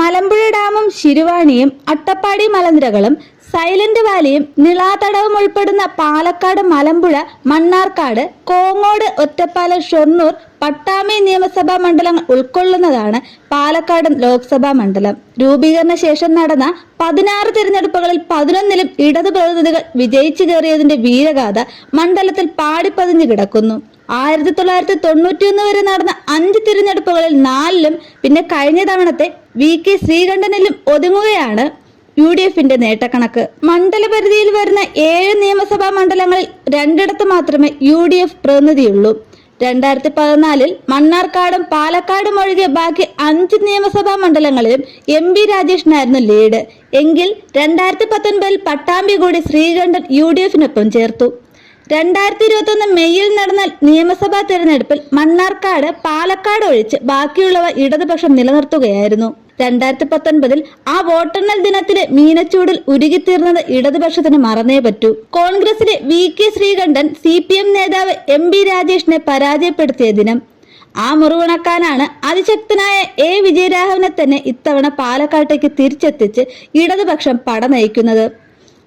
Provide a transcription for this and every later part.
മലമ്പുഴ ഡാമും ശിരുവാണിയും അട്ടപ്പാടി മലനിരകളും സൈലന്റ് വാലിയും നിളാതടവും ഉൾപ്പെടുന്ന പാലക്കാട്, മലമ്പുഴ, മണ്ണാർക്കാട്, കോങ്ങോട്, ഒറ്റപ്പാലം, ഷൊർണൂർ, പട്ടാമ്പി നിയമസഭാ മണ്ഡലങ്ങൾ ഉൾക്കൊള്ളുന്നതാണ് പാലക്കാട് ലോക്സഭാ മണ്ഡലം. രൂപീകരണ ശേഷം നടന്ന 16 തിരഞ്ഞെടുപ്പുകളിൽ 11ലും ഇടതു പ്രതിനിധികൾ വിജയിച്ചു കയറിയതിന്റെ വീരഗാഥ മണ്ഡലത്തിൽ പാടിപ്പതിഞ്ഞു കിടക്കുന്നു. 1991 വരെ നടന്ന 5 തിരഞ്ഞെടുപ്പുകളിൽ 4ലും പിന്നെ കഴിഞ്ഞ തവണത്തെ VK ശ്രീകണ്ഠനിലും ഒതുങ്ങുകയാണ് UDFന്റെ നേട്ടക്കണക്ക്. മണ്ഡലപരിധിയിൽ വരുന്ന 7 നിയമസഭാ മണ്ഡലങ്ങളിൽ 2ഇടത്ത് മാത്രമേ UDF പ്രതിനിധിയുള്ളൂ. 2014 മണ്ണാർക്കാടും പാലക്കാടും ഒഴികെ ബാക്കി 5 നിയമസഭാ മണ്ഡലങ്ങളിലും MP രാജേഷിനായിരുന്നു ലീഡ്. എങ്കിൽ 2019 പട്ടാമ്പി കൂടി ശ്രീകണ്ഠൻ UDFനൊപ്പം ചേർത്തു. 2021 മെയ്യിൽ നടന്ന നിയമസഭാ തെരഞ്ഞെടുപ്പിൽ മണ്ണാർക്കാട്, പാലക്കാട് ഒഴിച്ച് ബാക്കിയുള്ളവ ഇടതുപക്ഷം നിലനിർത്തുകയായിരുന്നു. 2019 ആ വോട്ടെണ്ണൽ ദിനത്തിലെ മീനച്ചൂടിൽ ഉരുകിത്തീർന്നത് ഇടതുപക്ഷത്തിന് മറന്നേ പറ്റൂ. കോൺഗ്രസിലെ VK ശ്രീകണ്ഠൻ CPM നേതാവ് MP രാജേഷിനെ പരാജയപ്പെടുത്തിയ ദിനം. ആ മുറിവുണക്കാനാണ് അതിശക്തനായ A വിജയരാഘവനെ തന്നെ ഇത്തവണ പാലക്കാട്ടേക്ക് തിരിച്ചെത്തിച്ച് ഇടതുപക്ഷം പട നയിക്കുന്നത്.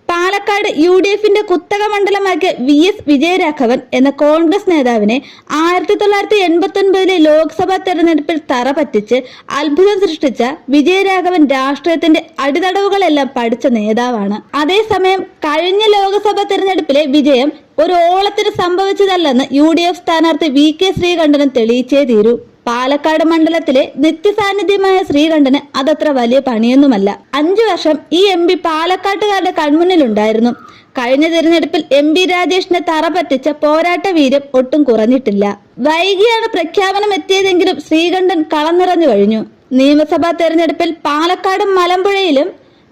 പാലക്കാട് UDFന്റെ കുത്തക മണ്ഡലമാക്കിയ VS വിജയരാഘവൻ എന്ന കോൺഗ്രസ് നേതാവിനെ 1989 ലോക്സഭാ തെരഞ്ഞെടുപ്പിൽ തറ പറ്റിച്ച് അത്ഭുതം സൃഷ്ടിച്ച വിജയരാഘവൻ രാഷ്ട്രീയത്തിന്റെ അടിത്തടവുകളെല്ലാം പഠിച്ച നേതാവാണ്. അതേസമയം കഴിഞ്ഞ ലോക്സഭാ തെരഞ്ഞെടുപ്പിലെ വിജയം ഒരു ഓളത്തിന് സംഭവിച്ചതല്ലെന്ന് UDF സ്ഥാനാർത്ഥി VK ശ്രീകണ്ഠനും തെളിയിച്ചേ തീരൂ. പാലക്കാട് മണ്ഡലത്തിലെ നിത്യസാന്നിധ്യമായ ശ്രീകണ്ഠന് അതത്ര വലിയ പണിയൊന്നുമല്ല. 5 വർഷം ഈ MP പാലക്കാട്ടുകാരുടെ കൺമുന്നിലുണ്ടായിരുന്നു. കഴിഞ്ഞ തിരഞ്ഞെടുപ്പിൽ MP രാജേഷിനെ തറ പറ്റിച്ച പോരാട്ട വീര്യം ഒട്ടും കുറഞ്ഞിട്ടില്ല. വൈകിയാണ് പ്രഖ്യാപനം എത്തിയതെങ്കിലും ശ്രീകണ്ഠൻ കളം നിറഞ്ഞു കഴിഞ്ഞു. നിയമസഭാ തെരഞ്ഞെടുപ്പിൽ പാലക്കാടും മലമ്പുഴയിലും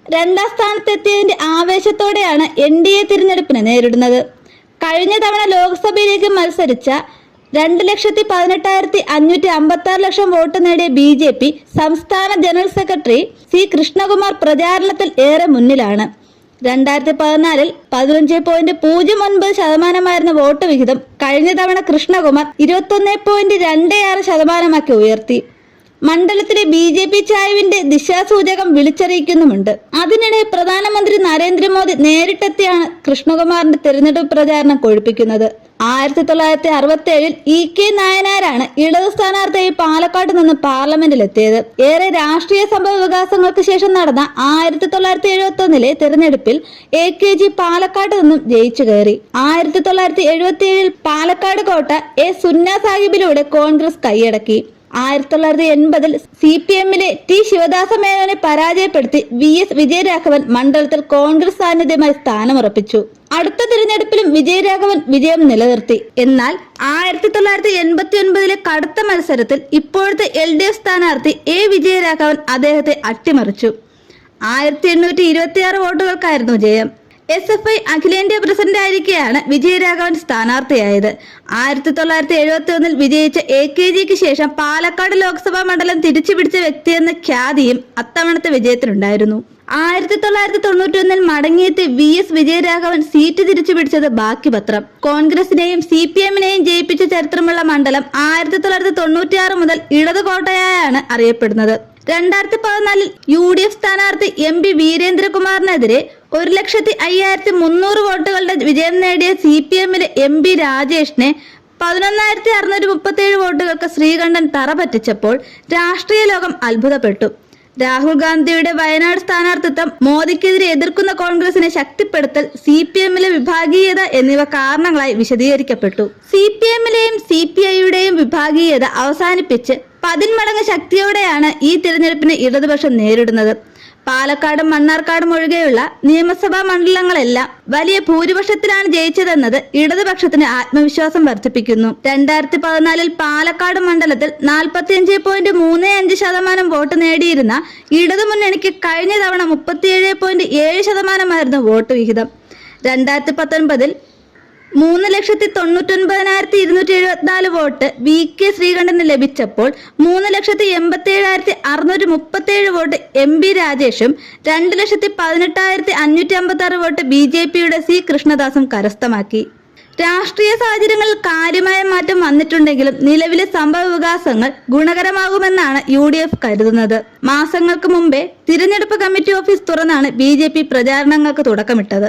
2ാം സ്ഥാനത്തെത്തിയതിന്റെ ആവേശത്തോടെയാണ് NDA തിരഞ്ഞെടുപ്പിനെ നേരിടുന്നത്. കഴിഞ്ഞ തവണ ലോക്സഭയിലേക്ക് മത്സരിച്ച 2,18,556 ലക്ഷം വോട്ട് നേടിയ BJP സംസ്ഥാന ജനറൽ സെക്രട്ടറി C കൃഷ്ണകുമാർ പ്രചാരണത്തിൽ ഏറെ മുന്നിലാണ്. 2014 15.09% വോട്ട് വിഹിതം കഴിഞ്ഞ തവണ കൃഷ്ണകുമാർ 21.26% ഉയർത്തി. മണ്ഡലത്തിലെ BJP ചായ്വിന്റെ ദിശാസൂചകം വിളിച്ചറിയിക്കുന്നുമുണ്ട്. അതിനിടെ പ്രധാനമന്ത്രി നരേന്ദ്രമോദി നേരിട്ടെത്തിയാണ് കൃഷ്ണകുമാറിന്റെ തെരഞ്ഞെടുപ്പ് പ്രചാരണം കൊഴുപ്പിക്കുന്നത്. 1967 EK നായനാരാണ് ഇടതു സ്ഥാനാർത്ഥിയായി പാലക്കാട് നിന്ന് പാർലമെന്റിലെത്തിയത്. ഏറെ രാഷ്ട്രീയ സംഭവ വികാസങ്ങൾക്ക് ശേഷം നടന്ന 1971 തെരഞ്ഞെടുപ്പിൽ AKG പാലക്കാട് നിന്നും ജയിച്ചു കയറി. 1977 പാലക്കാട് കോട്ട A സുന്ന സാഹിബിലൂടെ കോൺഗ്രസ് കൈയടക്കി. 1980 CPMലെ T ശിവദാസ മേനോനെ പരാജയപ്പെടുത്തി VS വിജയരാഘവൻ മണ്ഡലത്തിൽ കോൺഗ്രസ് സാന്നിധ്യമായി സ്ഥാനമുറപ്പിച്ചു. അടുത്ത തിരഞ്ഞെടുപ്പിലും വിജയരാഘവൻ വിജയം നിലനിർത്തി. എന്നാൽ 1989 കടുത്ത മത്സരത്തിൽ ഇപ്പോഴത്തെ LDF സ്ഥാനാർത്ഥി A വിജയരാഘവൻ അദ്ദേഹത്തെ അട്ടിമറിച്ചു. 1826 വോട്ടുകൾക്കായിരുന്നു ജയം. SFI അഖിലേന്ത്യാ പ്രസിഡന്റ് ആയിരിക്കെയാണ് വിജയരാഘവൻ സ്ഥാനാർത്ഥിയായത്. 1971 വിജയിച്ച AKGക്ക് ശേഷം പാലക്കാട് ലോക്സഭാ മണ്ഡലം തിരിച്ചുപിടിച്ച വ്യക്തിയെന്ന ഖ്യാതിയും അത്തവണത്തെ വിജയത്തിനുണ്ടായിരുന്നു. 1991 മടങ്ങിയെത്തി VS വിജയരാഘവൻ സീറ്റ് തിരിച്ചുപിടിച്ചത് ബാക്കി പത്രം. കോൺഗ്രസിനെയും CPMനെയും ജയിപ്പിച്ച ചരിത്രമുള്ള മണ്ഡലം 1996 മുതൽ ഇടതു കോട്ടയായാണ് അറിയപ്പെടുന്നത്. 2014 UDF സ്ഥാനാർത്ഥി MP വീരേന്ദ്രകുമാറിനെതിരെ 1,05,300 വോട്ടുകളുടെ വിജയം നേടിയ CPMലെ MP രാജേഷിനെ 11,637 വോട്ടുകൾക്ക് ശ്രീകണ്ഠൻ തറ പറ്റിച്ചപ്പോൾ രാഷ്ട്രീയ ലോകം അത്ഭുതപ്പെട്ടു. രാഹുൽ ഗാന്ധിയുടെ വയനാട് സ്ഥാനാർത്ഥിത്വം, മോദിക്കെതിരെ എതിർക്കുന്ന കോൺഗ്രസിനെ ശക്തിപ്പെടുത്തൽ, CPMലെ വിഭാഗീയത എന്നിവ കാരണങ്ങളായി വിശദീകരിക്കപ്പെട്ടു. CPMലെയും CPIയുടെയും വിഭാഗീയത അവസാനിപ്പിച്ച് 10 മടങ്ങ് ശക്തിയോടെയാണ് ഈ തിരഞ്ഞെടുപ്പിനെ ഇടതുപക്ഷം നേരിടുന്നത്. പാലക്കാടും മണ്ണാർക്കാടും ഒഴികെയുള്ള നിയമസഭാ മണ്ഡലങ്ങളെല്ലാം വലിയ ഭൂരിപക്ഷത്തിലാണ് ജയിച്ചതെന്നത് ഇടതുപക്ഷത്തിന് ആത്മവിശ്വാസം വർദ്ധിപ്പിക്കുന്നു. 2014 പാലക്കാട് മണ്ഡലത്തിൽ 45.35% വോട്ട് നേടിയിരുന്ന ഇടതുമുന്നണിക്ക് കഴിഞ്ഞ തവണ 37.7% വോട്ട് വിഹിതം. 2019 3,99,274 വോട്ട് VK ശ്രീകണ്ഠന് ലഭിച്ചപ്പോൾ 3,87,637 വോട്ട് MP രാജേഷും 2,18,556 വോട്ട് BJPയുടെ C കൃഷ്ണദാസും കരസ്ഥമാക്കി. രാഷ്ട്രീയ സാഹചര്യങ്ങളിൽ കാര്യമായ മാറ്റം വന്നിട്ടുണ്ടെങ്കിലും നിലവിലെ സംഭവ വികാസങ്ങൾ ഗുണകരമാകുമെന്നാണ് UDF കരുതുന്നത്. മാസങ്ങൾക്ക് മുമ്പേ തിരഞ്ഞെടുപ്പ് കമ്മിറ്റി ഓഫീസ് തുറന്നാണ് BJP പ്രചാരണങ്ങൾക്ക് തുടക്കമിട്ടത്.